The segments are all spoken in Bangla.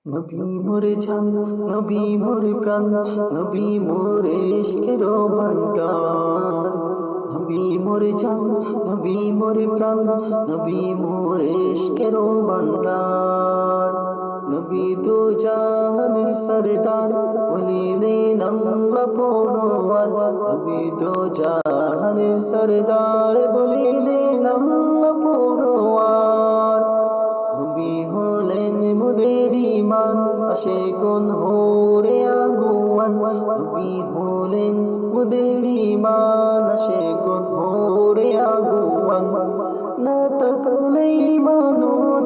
নবী মোরে জান, নবী মোরে প্রাণ, নবী মোরে ইশকের ভান্ডার। নবী মোরে জান, নবী মোরে প্রাণ, নবী মোরে ইশকের ভান্ডার। নবী দো জাহানের সরদার, বলিলেন আল্লাহ পরোয়ার। নবী দো জাহানের সরদার, বলিলেন আল্লাহ পরোয়ার। নবী হলেন মুদের ঈমান, আশিকুন হোরে আগুয়ান। নবী হলেন মুদের ঈমান, আশিকুন হোরে আগুয়ান। না তাকলে ঈমান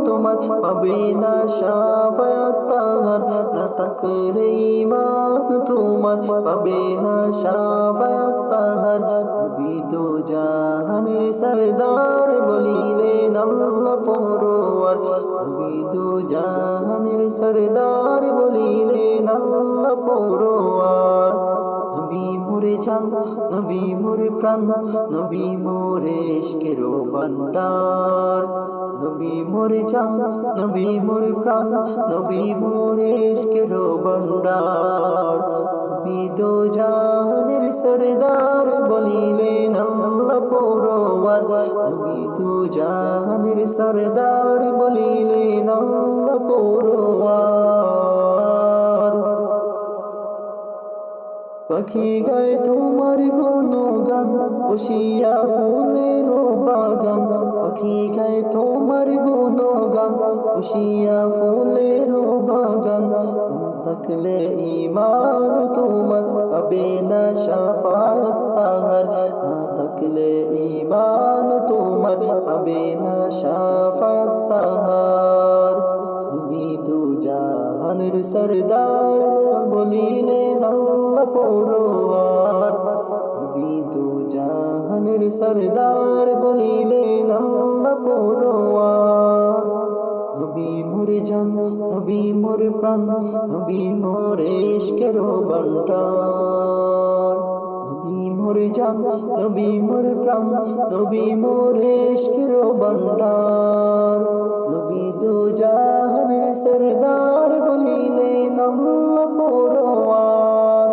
তোমার পাবে না শাফায়াত তাহার। না তাকলে ঈমান তোমার পাবে না শাফায়াত তাহার। নবী দো জাহানের সরদার, বলিলেন আল্লাহ পরোয়ার। নবী দো জাহানের সরদার, বলিলেন আল্লাহ পরোয়ার। নবী মোরে জান, নবী মোরে প্রাণ, নবী মোরে ইশকের ভান্ডার। নবী মোরে জান, নবী মোরে প্রাণ, নবী মোরে ইশকের ভান্ডার। নবী দো জাহানের সরদার, বলিলেন আল্লাহ পরোয়ার। নবী দো জাহানের সরদার, বলিলেন আল্লাহ পরোয়ার। পাখি গায় তোমার গুণগান, বসিয়া ফুলের বাগান। পাখি গায় তোমার গুণগান, বসিয়া ফুলের বাগান। না থাকলে ঈমান তোমার পাবে না শাফায়াত তাহার। না থাকলে ঈমান তোমার পাবে না শাফায়াত তাহার। নবী দো জাহানের সরদার, বলিলেন আল্লাহ পরোয়ার। নবী দো জাহানের সরদার, বলিলেন আল্লাহ পরোয়ার। নবী মোরে জান, নবী মোরে প্রাণ, নবী মোরে ইশকের ভান্ডার। নবী মোরে জান, নবী মোরে প্রাণ, নবী মোরে ইশকের ভান্ডার। নবী দো জাহানের সরদার, বলিলেন আল্লাহ পরোয়ার।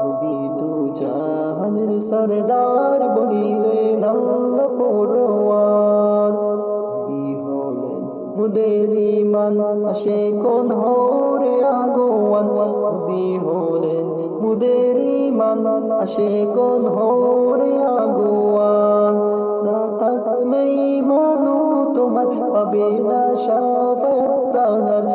নবী দো জাহানের সরদার, বলিলেন আল্লাহ পরোয়ার। নবী হলেন মুদের ঈমান, আশিকুন হোরে আগুয়ান। নবী হলেন মুদের ঈমান, আশিকুন হোরে আগুয়ান। না থাকলে ঈমান তোমার পাবে না শাফায়াত তাহার।